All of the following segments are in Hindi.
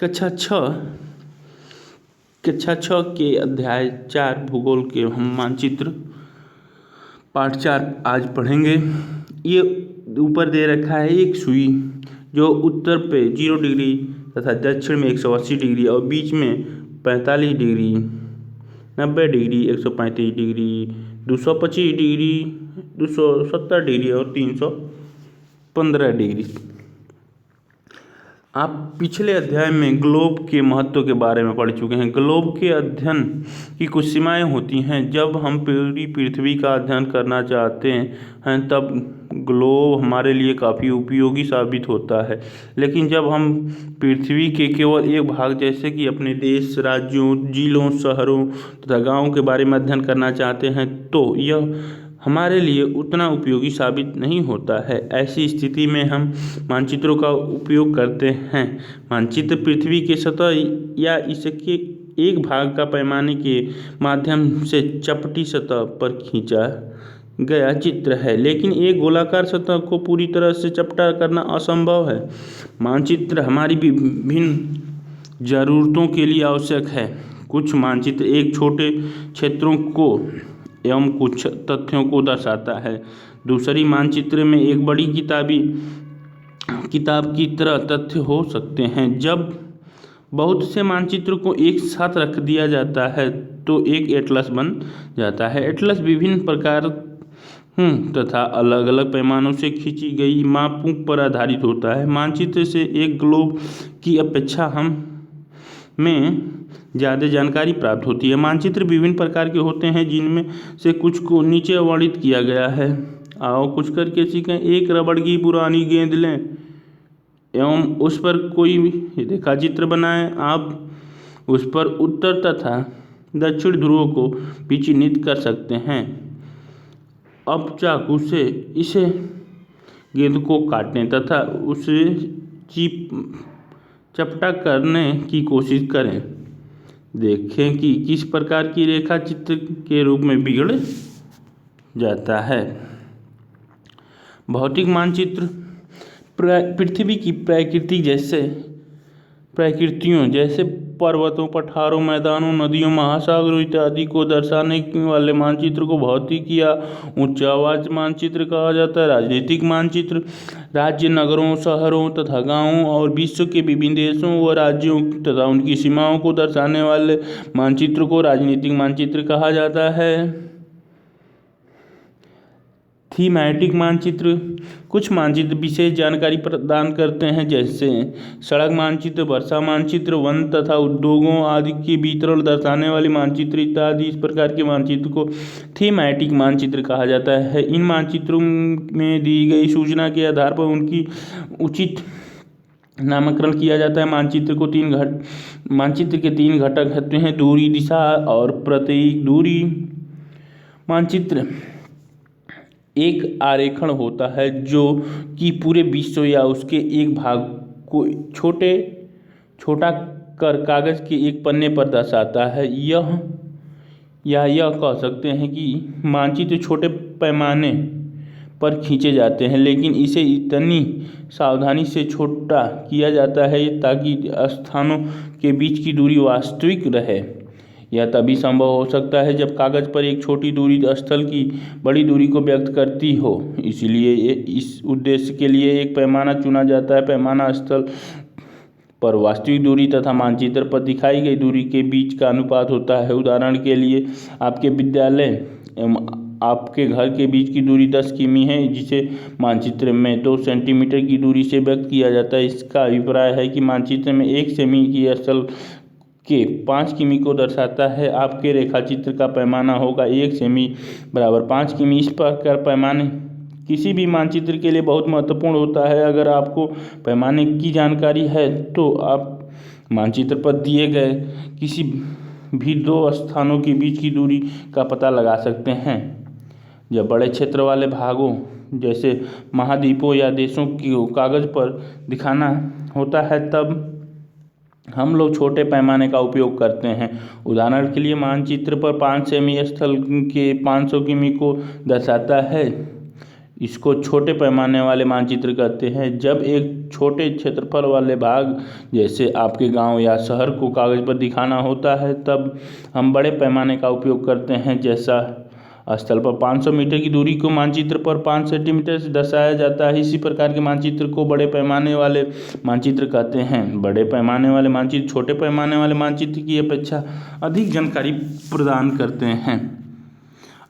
कक्षा छः के अध्याय 4 भूगोल के हम मानचित्र पाठ 4 आज पढ़ेंगे। ये ऊपर दे रखा है एक सुई जो उत्तर पे 0 डिग्री तथा दक्षिण में 180 डिग्री और बीच में 45 degree, 90 degree, 135 degree, 225 degree, 270 degree और 315 डिग्री। आप पिछले अध्याय में ग्लोब के महत्व के बारे में पढ़ चुके हैं। ग्लोब के अध्ययन की कुछ सीमाएं होती हैं। जब हम पूरी पृथ्वी का अध्ययन करना चाहते हैं तब ग्लोब हमारे लिए काफ़ी उपयोगी साबित होता है, लेकिन जब हम पृथ्वी के केवल एक भाग जैसे कि अपने देश, राज्यों, जिलों, शहरों तथा गाँवों के बारे में अध्ययन करना चाहते हैं तो यह हमारे लिए उतना उपयोगी साबित नहीं होता है। ऐसी स्थिति में हम मानचित्रों का उपयोग करते हैं। मानचित्र पृथ्वी के सतह या इसके एक भाग का पैमाने के माध्यम से चपटी सतह पर खींचा गया चित्र है, लेकिन एक गोलाकार सतह को पूरी तरह से चपटा करना असंभव है। मानचित्र हमारी विभिन्न ज़रूरतों के लिए आवश्यक है। कुछ मानचित्र एक छोटे क्षेत्रों को एवं कुछ तथ्यों को दर्शाता है। दूसरी मानचित्र में एक बड़ी किताब की तरह तथ्य हो सकते हैं। जब बहुत से मानचित्र को एक साथ रख दिया जाता है तो एक एटलस बन जाता है। एटलस विभिन्न प्रकार तथा अलग अलग पैमानों से खींची गई मापों पर आधारित होता है। मानचित्र से एक ग्लोब की अपेक्षा हमें ज़्यादा जानकारी प्राप्त होती है। मानचित्र विभिन्न प्रकार के होते हैं, जिनमें से कुछ को नीचे वर्णित किया गया है। आओ कुछ करके सीखें। एक रबड़ की पुरानी गेंद लें एवं उस पर कोई रेखा चित्र बनाएं। आप उस पर उत्तर तथा दक्षिण ध्रुवों को भी चिन्हित कर सकते हैं। अब चाकू से इसे गेंद को काटें तथा उसे चपटा करने की कोशिश करें। देखें कि किस प्रकार की रेखा चित्र के रूप में बिगड़ जाता है। भौतिक मानचित्र पृथ्वी की प्रकृतियों जैसे पर्वतों, पठारों, मैदानों, नदियों, महासागरों इत्यादि को दर्शाने वाले मानचित्र को भौतिक या उच्च आवाज मानचित्र कहा जाता है। राजनीतिक मानचित्र राज्य, नगरों, शहरों तथा गांवों और विश्व के विभिन्न देशों व राज्यों तथा उनकी सीमाओं को दर्शाने वाले मानचित्र को राजनीतिक मानचित्र कहा जाता है। थीमैटिक मानचित्र कुछ मानचित्र विशेष जानकारी प्रदान करते हैं, जैसे सड़क मानचित्र, वर्षा मानचित्र, वन तथा उद्योगों आदि के वितरण दर्शाने वाले मानचित्र इत्यादि। इस प्रकार के मानचित्र को थीमैटिक मानचित्र कहा जाता है। इन मानचित्रों में दी गई सूचना के आधार पर उनकी उचित नामकरण किया जाता है। मानचित्र के 3 घटक होते हैं: दूरी, दिशा और प्रतीक। दूरी मानचित्र एक आरेखण होता है जो कि पूरे विश्व या उसके एक भाग को छोटा कर कागज के एक पन्ने पर दर्शाता है। यह कह सकते हैं कि मानचित्र छोटे पैमाने पर खींचे जाते हैं, लेकिन इसे इतनी सावधानी से छोटा किया जाता है ताकि स्थानों के बीच की दूरी वास्तविक रहे। यह तभी संभव हो सकता है जब कागज पर एक छोटी दूरी स्थल की बड़ी दूरी को व्यक्त करती हो। इसलिए इस उद्देश्य के लिए एक पैमाना चुना जाता है। पैमाना स्थल पर वास्तविक दूरी तथा मानचित्र पर दिखाई गई दूरी के बीच का अनुपात होता है। उदाहरण के लिए, आपके विद्यालय एवं आपके घर के बीच की दूरी 10 किमी है, जिसे मानचित्र में 2 सेंटीमीटर की दूरी से व्यक्त किया जाता है। इसका अभिप्राय है कि मानचित्र में 1 सेमी की स्थल के 5 किमी को दर्शाता है। आपके रेखाचित्र का पैमाना होगा 1 सेमी बराबर 5 किमी। इस प्रकार पैमाने किसी भी मानचित्र के लिए बहुत महत्वपूर्ण होता है। अगर आपको पैमाने की जानकारी है तो आप मानचित्र पर दिए गए किसी भी 2 स्थानों के बीच की दूरी का पता लगा सकते हैं। जब बड़े क्षेत्र वाले भागों जैसे महाद्वीपों या देशों को कागज पर दिखाना होता है तब हम लोग छोटे पैमाने का उपयोग करते हैं। उदाहरण के लिए, मानचित्र पर 5 सेमी स्थल के 500 किमी को दर्शाता है। इसको छोटे पैमाने वाले मानचित्र कहते हैं। जब एक छोटे क्षेत्रफल वाले भाग जैसे आपके गांव या शहर को कागज़ पर दिखाना होता है तब हम बड़े पैमाने का उपयोग करते हैं। जैसा स्थल पर 500 मीटर की दूरी को मानचित्र पर 5 सेंटीमीटर से दर्शाया जाता है, इसी प्रकार के मानचित्र को बड़े पैमाने वाले मानचित्र कहते हैं। बड़े पैमाने वाले मानचित्र छोटे पैमाने वाले मानचित्र की अपेक्षा अधिक जानकारी प्रदान करते हैं।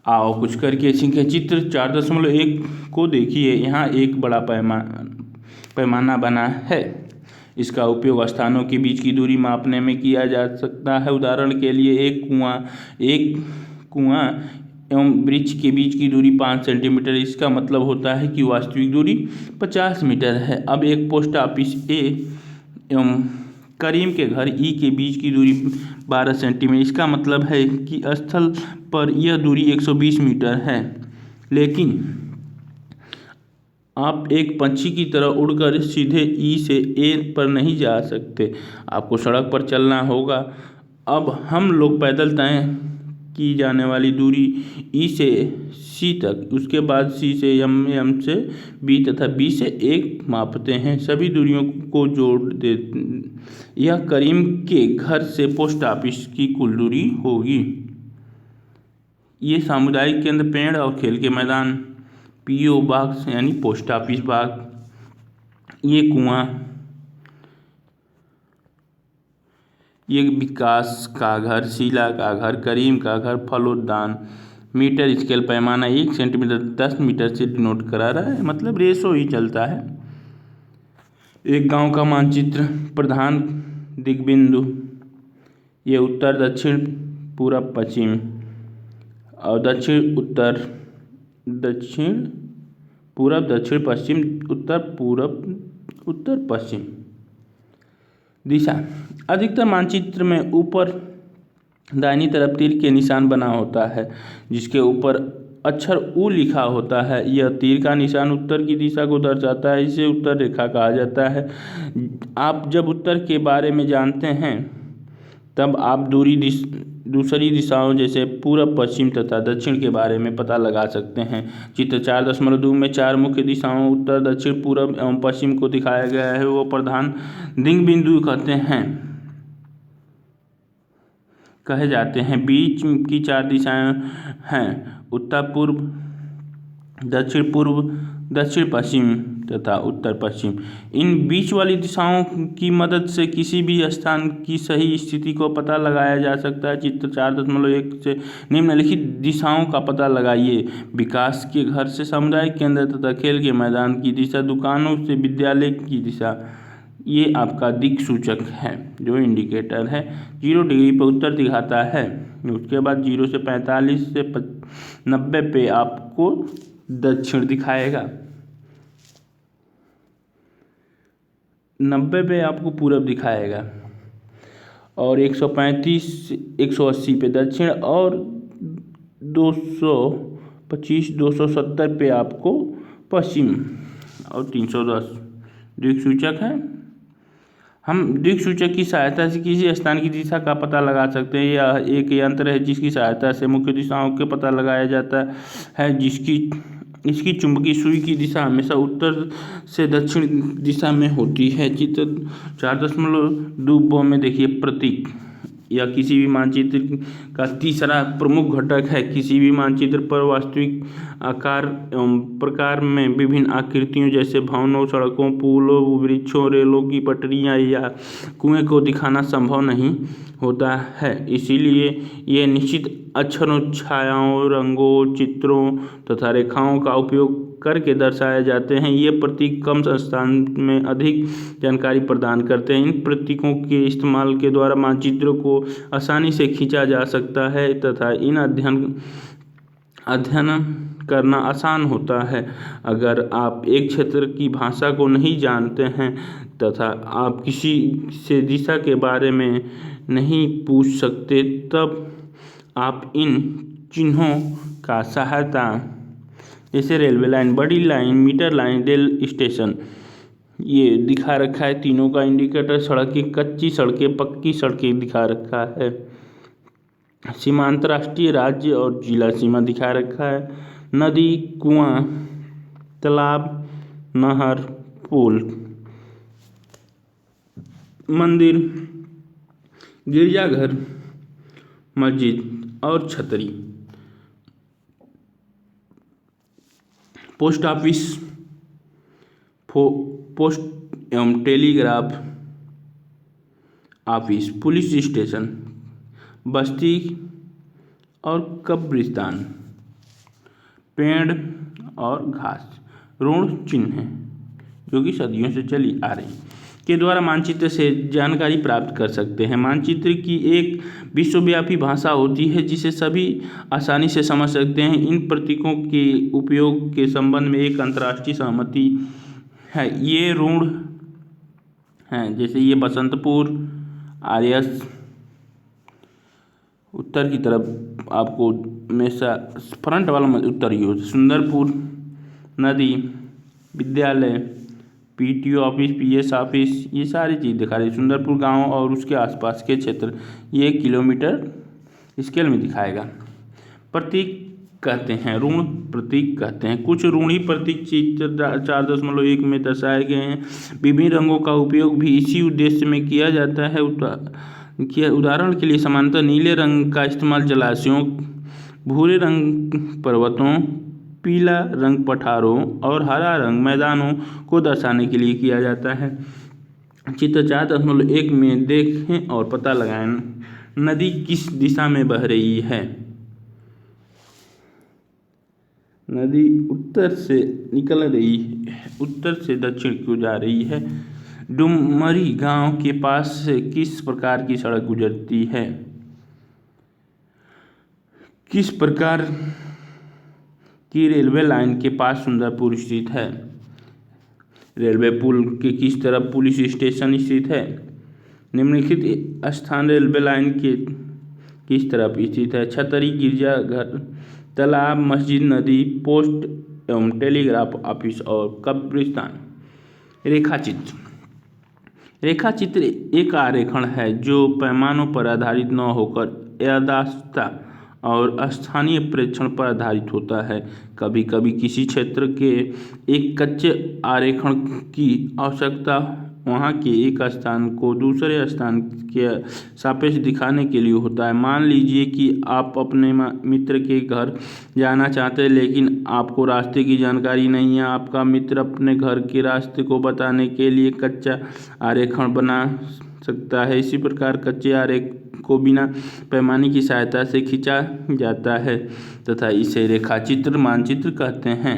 आओ कुछ करके सीखें। चित्र 4.1 को देखिए। यहाँ एक बड़ा पैमाना बना है। इसका उपयोग स्थानों के बीच की दूरी मापने में किया जा सकता है। उदाहरण के लिए एक कुआं एवं वृक्ष के बीच की दूरी 5 सेंटीमीटर। इसका मतलब होता है कि वास्तविक दूरी 50 मीटर है। अब एक पोस्ट ऑफिस ए एवं करीम के घर ई के बीच की दूरी 12 सेंटीमीटर। इसका मतलब है कि स्थल पर यह दूरी 120 मीटर है। लेकिन आप एक पंछी की तरह उड़कर सीधे ई से ए पर नहीं जा सकते, आपको सड़क पर चलना होगा। अब हम लोग पैदल तय की जाने वाली दूरी ई से सी तक, उसके बाद सी से एम, एम से बी तथा बी से एक मापते हैं। सभी दूरियों को जोड़ दे यह करीम के घर से पोस्ट ऑफिस की कुल दूरी होगी। ये सामुदायिक केंद्र, पेड़ और खेल के मैदान, पीओ बॉक्स यानी पोस्ट ऑफिस बॉक्स, ये कुआं, ये विकास का घर, शीला का घर, करीम का घर, फलोद्यान। मीटर स्केल पैमाना 1 सेंटीमीटर 10 मीटर से डिनोट करा रहा है, मतलब रेशो ही चलता है। एक गांव का मानचित्र, प्रधान दिग्बिंदु, ये उत्तर दक्षिण पूरब पश्चिम और दक्षिण उत्तर, दक्षिण पूरब, दक्षिण पश्चिम, उत्तर पूरब, उत्तर पश्चिम। दिशा, अधिकतर मानचित्र में ऊपर दाहिनी तरफ तीर के निशान बना होता है जिसके ऊपर अक्षर उ लिखा होता है। यह तीर का निशान उत्तर की दिशा को दर्शाता है, इसे उत्तर रेखा कहा जाता है। आप जब उत्तर के बारे में जानते हैं तब आप दूसरी दिशाओं जैसे पूरब, पश्चिम तथा दक्षिण के बारे में पता लगा सकते हैं। चित्र 4.2 में 4 मुख्य दिशाओं उत्तर, दक्षिण, पूरब एवं पश्चिम को दिखाया गया है। वो प्रधान दिग्बिंदु कहे जाते हैं। बीच की 4 दिशाएं हैं उत्तर पूर्व, दक्षिण पूर्व, दक्षिण पश्चिम तथा उत्तर पश्चिम। इन बीच वाली दिशाओं की मदद से किसी भी स्थान की सही स्थिति को पता लगाया जा सकता है। चित्र 4.1 से निम्नलिखित दिशाओं का पता लगाइए। विकास के घर से सामुदायिक केंद्र तथा खेल के मैदान की दिशा, दुकानों से विद्यालय की दिशा, ये आपका दिक् सूचक है जो इंडिकेटर है। 0 डिग्री पर उत्तर दिखाता है, उसके बाद 0 से 45 से 90 पे आपको दक्षिण दिखाएगा, 90 पे आपको पूरब दिखाएगा और 135 180 पे दक्षिण और 225 270 पे आपको पश्चिम और 310 दिक्सूचक है। हम दिक्सूचक की सहायता से किसी स्थान की दिशा का पता लगा सकते हैं। यह एक यंत्र है जिसकी सहायता से मुख्य दिशाओं का पता लगाया जाता है। इसकी चुंबकीय सुई की दिशा हमेशा उत्तर से दक्षिण दिशा में होती है। चित्र 4.2 में देखिए प्रतीक, यह किसी भी मानचित्र का तीसरा प्रमुख घटक है। किसी भी मानचित्र पर वास्तविक आकार एवं प्रकार में विभिन्न आकृतियों जैसे भवनों, सड़कों, पुलों, वृक्षों, रेलों की पटरियां या कुएं को दिखाना संभव नहीं होता है। इसीलिए ये निश्चित अक्षरों, छायाओं, रंगों, चित्रों तथा रेखाओं का उपयोग करके दर्शाए जाते हैं। ये प्रतीक कम स्थान में अधिक जानकारी प्रदान करते हैं। इन प्रतीकों के इस्तेमाल के द्वारा मानचित्रों को आसानी से खींचा जा सकता है तथा इन अध्ययन करना आसान होता है। अगर आप एक क्षेत्र की भाषा को नहीं जानते हैं तथा आप किसी से दिशा के बारे में नहीं पूछ सकते तब आप इन चिन्हों का सहायता, जैसे रेलवे लाइन, बड़ी line, metre line, rail station, ये दिखा रखा है तीनों का इंडिकेटर। सड़कें, कच्ची सड़कें, पक्की सड़कें दिखा रखा है। सीमांत, राष्ट्रीय, राज्य और जिला सीमा दिखा रखा है। नदी, कुआं, तालाब, नहर, पुल, मंदिर, गिरजाघर, मस्जिद और छतरी। पोस्ट ऑफिस, पोस्ट एवं टेलीग्राफ ऑफिस, पुलिस स्टेशन, बस्ती और कब्रिस्तान, पेड़ और घास, ऋण चिन्ह जो कि सदियों से चली आ रही के द्वारा मानचित्र से जानकारी प्राप्त कर सकते हैं। मानचित्र की एक विश्वव्यापी भाषा होती है जिसे सभी आसानी से समझ सकते हैं। इन प्रतीकों के उपयोग के संबंध में एक अंतर्राष्ट्रीय सहमति है। ये ऋण हैं, जैसे ये बसंतपुर, आर्यस, उत्तर की तरफ आपको हमेशा फ्रंट वाला उत्तर ही हो, सुंदरपुर, नदी, विद्यालय, पीटीओ ऑफिस, पीएस ऑफिस, ये सारी चीज़ दिखा रही है। सुंदरपुर गांव और उसके आसपास के क्षेत्र ये किलोमीटर स्केल में दिखाएगा। प्रतीक कहते हैं, ऋण प्रतीक कहते हैं। कुछ ऋणी प्रतीक चित्र 4.1 में दर्शाए गए हैं। विभिन्न रंगों का उपयोग भी इसी उद्देश्य में किया जाता है। उदाहरण के लिए समानांतर नीले रंग का इस्तेमाल जलाशयों, भूरे रंग पर्वतों, पीला रंग पठारों और हरा रंग मैदानों को दर्शाने के लिए किया जाता है। चित्र 4.1 में देखें और पता लगाएं नदी किस दिशा में बह रही है। नदी उत्तर से निकल रही है, उत्तर से दक्षिण को जा रही है। डुमरी गांव के पास से किस प्रकार की सड़क गुजरती है। किस प्रकार की रेलवे लाइन के पास सुंदरपुर स्थित है। रेलवे पुल के किस तरफ पुलिस स्टेशन स्थित है। निम्नलिखित स्थान रेलवे लाइन के किस तरफ स्थित है। छतरी, गिरजाघर, तालाब, मस्जिद, नदी, पोस्ट एवं टेलीग्राफ ऑफिस और कब्रिस्तान। रेखाचित्र। रेखाचित्र एक आरेखण है जो पैमानों पर आधारित न होकर याददाश्त और स्थानीय प्रेक्षण पर आधारित होता है। कभी कभी किसी क्षेत्र के एक कच्चे आरेखण की आवश्यकता वहाँ के एक स्थान को दूसरे स्थान के सापेक्ष दिखाने के लिए होता है। मान लीजिए कि आप अपने मित्र के घर जाना चाहते हैं लेकिन आपको रास्ते की जानकारी नहीं है। आपका मित्र अपने घर के रास्ते को बताने के लिए कच्चा आरेखण बना सकता है। इसी प्रकार कच्चे आरेख को बिना पैमाने की सहायता से खींचा जाता है तथा इसे रेखाचित्र मानचित्र कहते हैं।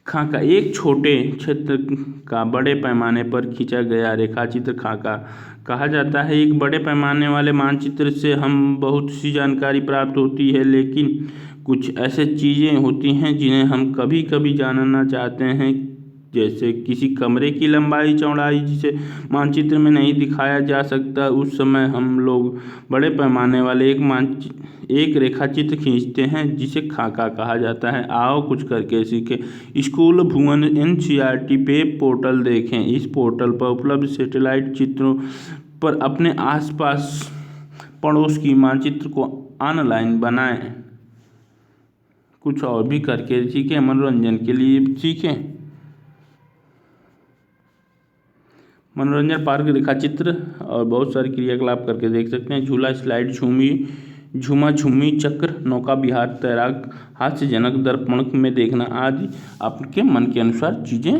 खाका। एक छोटे क्षेत्र का बड़े पैमाने पर खींचा गया रेखाचित्र खाका कहा जाता है। एक बड़े पैमाने वाले मानचित्र से हम बहुत सी जानकारी प्राप्त होती है, लेकिन कुछ ऐसे चीज़ें होती हैं जिन्हें हम कभी कभी जानना चाहते हैं, जैसे किसी कमरे की लंबाई चौड़ाई जिसे मानचित्र में नहीं दिखाया जा सकता। उस समय हम लोग बड़े पैमाने वाले एक रेखाचित्र खींचते हैं जिसे खाका कहा जाता है। आओ कुछ करके सीखें। स्कूल भुवन NCERT वेब पोर्टल देखें। इस पोर्टल पर उपलब्ध सैटेलाइट चित्रों पर अपने आसपास पड़ोस की मानचित्र को ऑनलाइन बनाएं। कुछ और भी करके सीखें, मनोरंजन के लिए सीखें। मनोरंजन पार्क रेखाचित्र और बहुत सारे क्रियाकलाप करके देख सकते हैं। झूला, स्लाइड, झूमा झूमी, चक्र, नौका विहार, तैराक, हास्यजनक, दर्पण में देखना आदि आपके मन के अनुसार चीज़ें